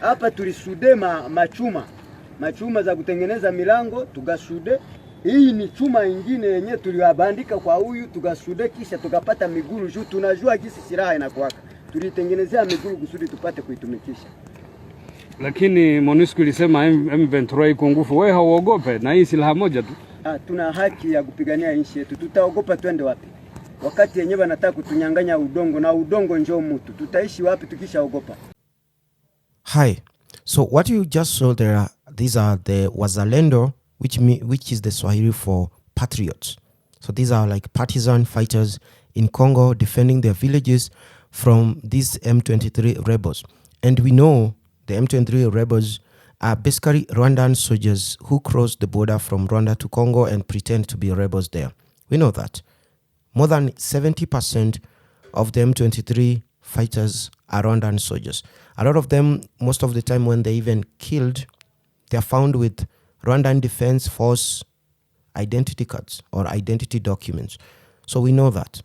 Hapa tulisude machuma za kutengeneza milango tugasude. Hii ni chuma ingine yenye tuliwabandika kwa huyu tugasude, kisha tukapata miguru juu tunajua jinsi silaha inakuwaka. Tulitengenezea miguru kusudi tupate kuitumikisha. Lakini MONUSCO ilisema M23 iko nguvu. Wewe hauogope na hii silaha moja tu? Tuna haki ya kupigania nchi yetu. Tutaogopa twende wapi? Wakati yenyewe wanataka kutunyang'anya udongo na udongo njoo mtu. Tutaishi wapi tukishaogopa? Hi. So what you just saw there, these are the Wazalendo, which is the Swahili for patriots. So these are like partisan fighters in Congo defending their villages from these M23 rebels. And we know the M23 rebels are basically Rwandan soldiers who cross the border from Rwanda to Congo and pretend to be rebels there. We know that. More than 70% of the M23 fighters are Rwandan soldiers. A lot of them, most of the time when they're even killed, they are found with Rwandan Defense Force identity cards or identity documents. So we know that.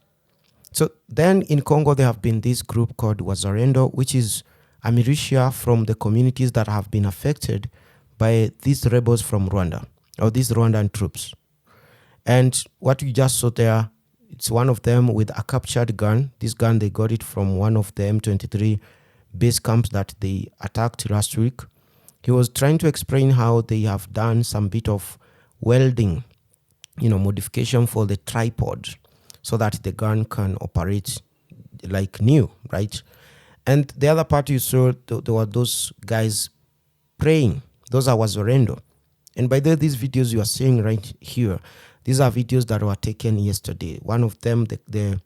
So then in Congo, there have been this group called Wazalendo, which is a militia from the communities that have been affected by these rebels from Rwanda, or these Rwandan troops. And what you just saw there, it's one of them with a captured gun. This gun, they got it from one of the M23 base camps that they attacked last week. He was trying to explain how they have done some bit of welding, modification for the tripod so that the gun can operate like new, right? And the other part you saw, there were those guys praying. Those are Wazalendo. And by the way, these videos you are seeing right here, these are videos that were taken yesterday. One of them, the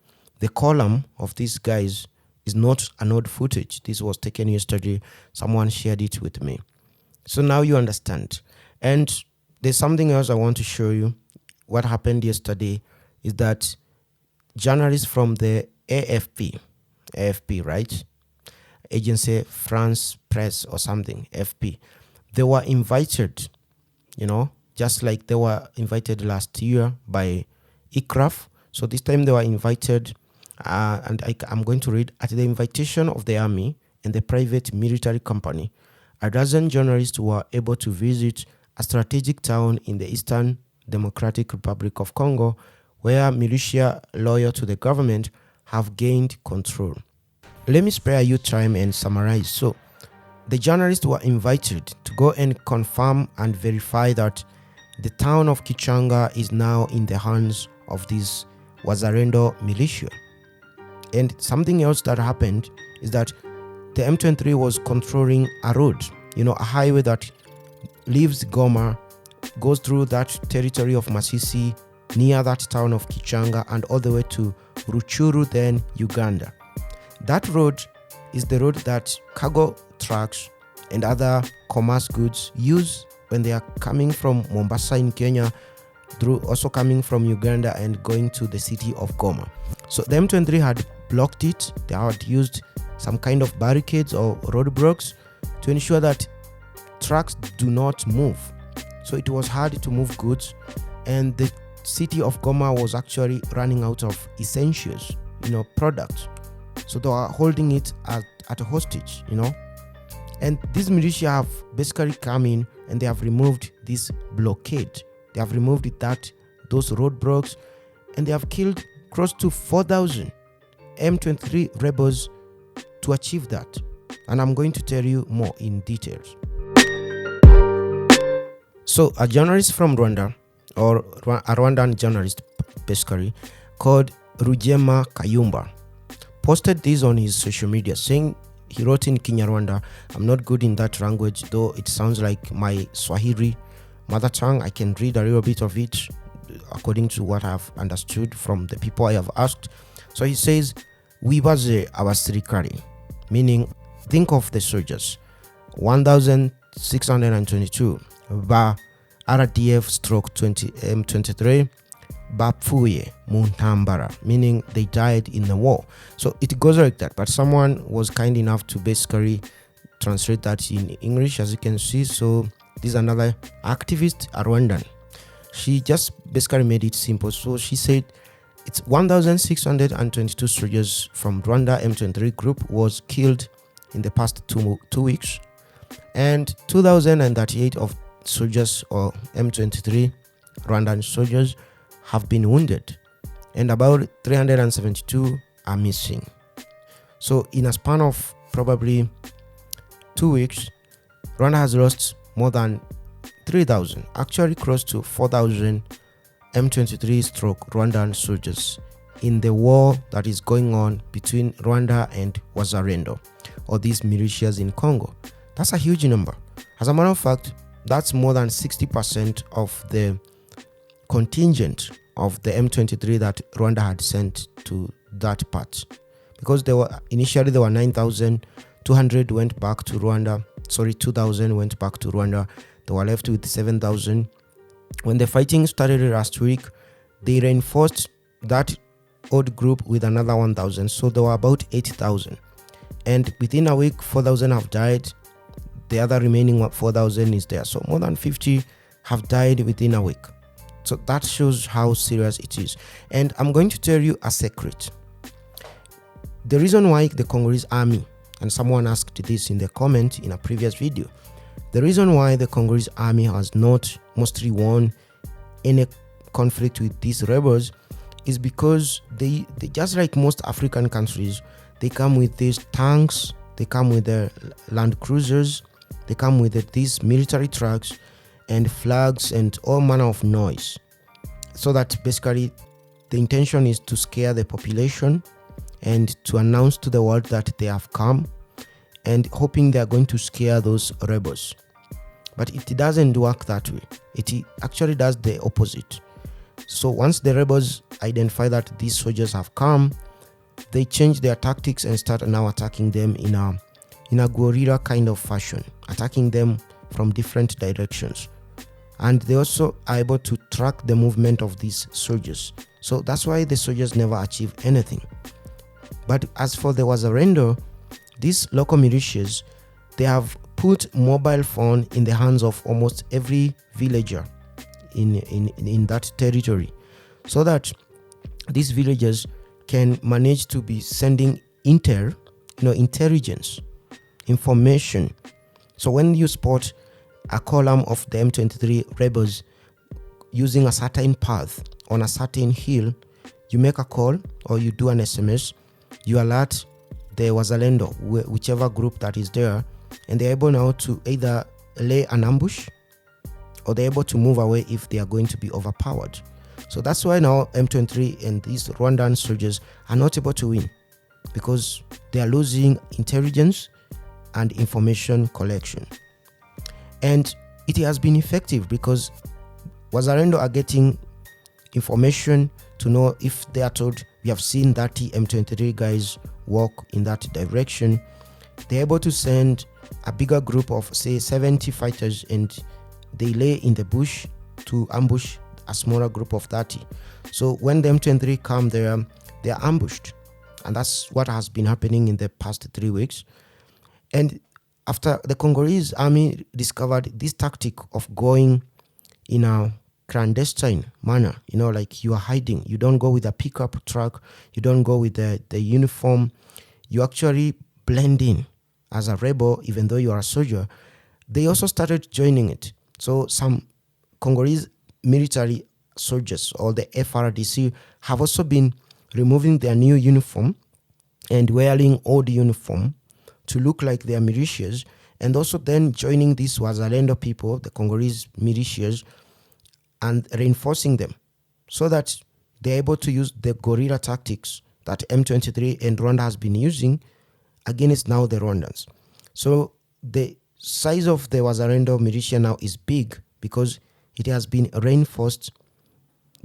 column of these guys is not an old footage. This was taken yesterday. Someone shared it with me. So now you understand. And there's something else I want to show you. What happened yesterday is that journalists from the AFP, right? Agency France Press or something, FP, they were invited, just like they were invited last year by ICRAF. So this time they were invited, and I'm going to read, at the invitation of the army and the private military company, a dozen journalists were able to visit a strategic town in the Eastern Democratic Republic of Congo, where militia loyal to the government have gained control. Let me spare you time and summarize. So, the journalists were invited to go and confirm and verify that the town of Kitshanga is now in the hands of this Wazalendo militia. And something else that happened is that the M23 was controlling a road, a highway that leaves Goma, goes through that territory of Masisi, near that town of Kitchanga, and all the way to Ruchuru, then Uganda. That road is the road that cargo trucks and other commerce goods use when they are coming from Mombasa in Kenya, through also coming from Uganda and going to the city of Goma. So the M23 had blocked it. They had used some kind of barricades or roadblocks to ensure that trucks do not move. So it was hard to move goods, and the city of Goma was actually running out of essentials, products. So they were holding it at a hostage, And these militia have basically come in and they have removed this blockade. They have removed those roadblocks, and they have killed close to 4,000 M23 rebels to achieve that. And I'm going to tell you more in details. So a journalist from Rwanda, or a Rwandan journalist basically, called Rugema Kayumba, posted this on his social media, saying, he wrote in Kinyarwanda, I'm not good in that language, though it sounds like my Swahili mother tongue. I can read a little bit of it according to what I've understood from the people I have asked. So he says, Wibaze abasirikari, meaning think of the soldiers, 1,622 ba RDF stroke 20 M23 bapfuye muntambara, meaning they died in the war. So it goes like that, but someone was kind enough to basically translate that in English, as you can see. So this is another activist, a Rwandan. She just basically made it simple. So she said it's 1,622 soldiers from Rwanda M23 group was killed in the past two weeks. And 2,038 of soldiers or M23 Rwandan soldiers have been wounded, and about 372 are missing. So in a span of probably 2 weeks, Rwanda has lost more than 3,000, actually close to 4,000 M23 Rwandan soldiers in the war that is going on between Rwanda and Wazalendo, or these militias in Congo. That's a huge number. As a matter of fact, that's more than 60% of the contingent of the M23 that Rwanda had sent to that part. Because initially there were 9,200 went back to Rwanda. 2,000 went back to Rwanda. They were left with 7,000. When the fighting started last week, they reinforced that old group with another 1,000. So there were about 8,000. And within a week, 4,000 have died. The other remaining 4,000 is there. So more than 50 have died within a week. So that shows how serious it is. And I'm going to tell you a secret. The reason why the Congolese army, and someone asked this in the comment in a previous video, the reason why the Congolese army has not mostly won any conflict with these rebels is because they just like most African countries, they come with these tanks, they come with their land cruisers, they come with these military trucks and flags and all manner of noise. So that basically the intention is to scare the population and to announce to the world that they have come, and hoping they are going to scare those rebels. But it doesn't work that way. It actually does the opposite. So once the rebels identify that these soldiers have come, they change their tactics and start now attacking them in a guerrilla kind of fashion, attacking them from different directions. And they also are able to track the movement of these soldiers. So that's why the soldiers never achieve anything. But as for the Wazalendo, these local militias, they have put mobile phone in the hands of almost every villager in that territory, so that these villagers can manage to be sending intelligence, information. So when you spot a column of the M23 rebels using a certain path on a certain hill, you make a call or you do an SMS, you alert the Wazalendo, whichever group that is there, and they're able now to either lay an ambush or they're able to move away if they are going to be overpowered. So that's why now M23 and these Rwandan soldiers are not able to win, because they are losing intelligence and information collection. And it has been effective because Wazalendo are getting information to know if they are told, we have seen that M23 guys walk in that direction, they're able to send a bigger group of say 70 fighters, and they lay in the bush to ambush a smaller group of 30. So when the M23 come there, they are ambushed, and that's what has been happening in the past 3 weeks. And after the Congolese army discovered this tactic of going in a clandestine manner, like you are hiding, you don't go with a pickup truck, you don't go with the uniform, you actually blend in as a rebel even though you are a soldier. They also started joining it. So some Congolese military soldiers, or the FRDC, have also been removing their new uniform and wearing old uniform to look like they are militias, and also then joining these Wazalendo people, the Congolese militias, and reinforcing them so that they're able to use the guerrilla tactics that M23 and Rwanda has been using against now the Rwandans. So the size of the Wazalendo militia now is big because it has been reinforced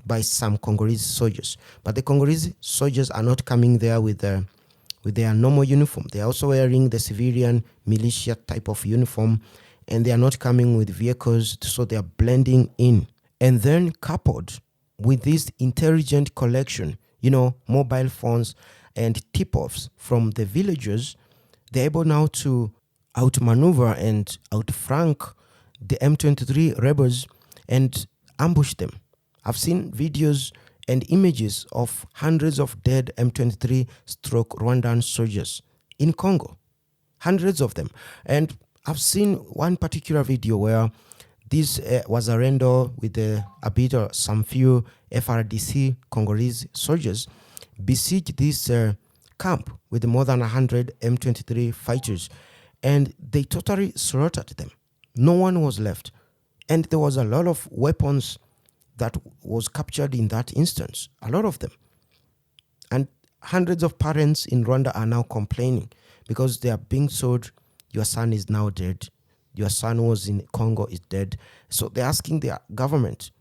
by some Congolese soldiers. But the Congolese soldiers are not coming there with their normal uniform. They are also wearing the civilian militia type of uniform, and they are not coming with vehicles, so they are blending in. And then coupled with this intelligent collection, mobile phones and tip-offs from the villagers, they're able now to outmaneuver and outflank the M23 rebels and ambush them. I've seen videos and images of hundreds of dead M23 Rwandan soldiers in Congo. Hundreds of them. And I've seen one particular video where this Wazalendo with a bit of some few FRDC Congolese soldiers besieged this camp with more than 100 M23 fighters, and they totally slaughtered them. No one was left. And there was a lot of weapons that was captured in that instance, a lot of them. And hundreds of parents in Rwanda are now complaining because they are being told, your son is now dead. Your son was in Congo, is dead. So they're asking their government,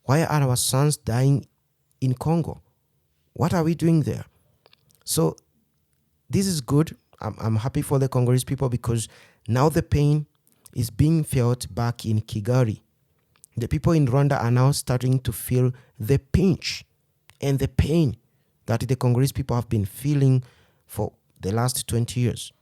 why are our sons dying in Congo? What are we doing there? So this is good. I'm happy for the Congolese people because now the pain is being felt back in Kigali. The people in Rwanda are now starting to feel the pinch and the pain that the Congolese people have been feeling for the last 20 years.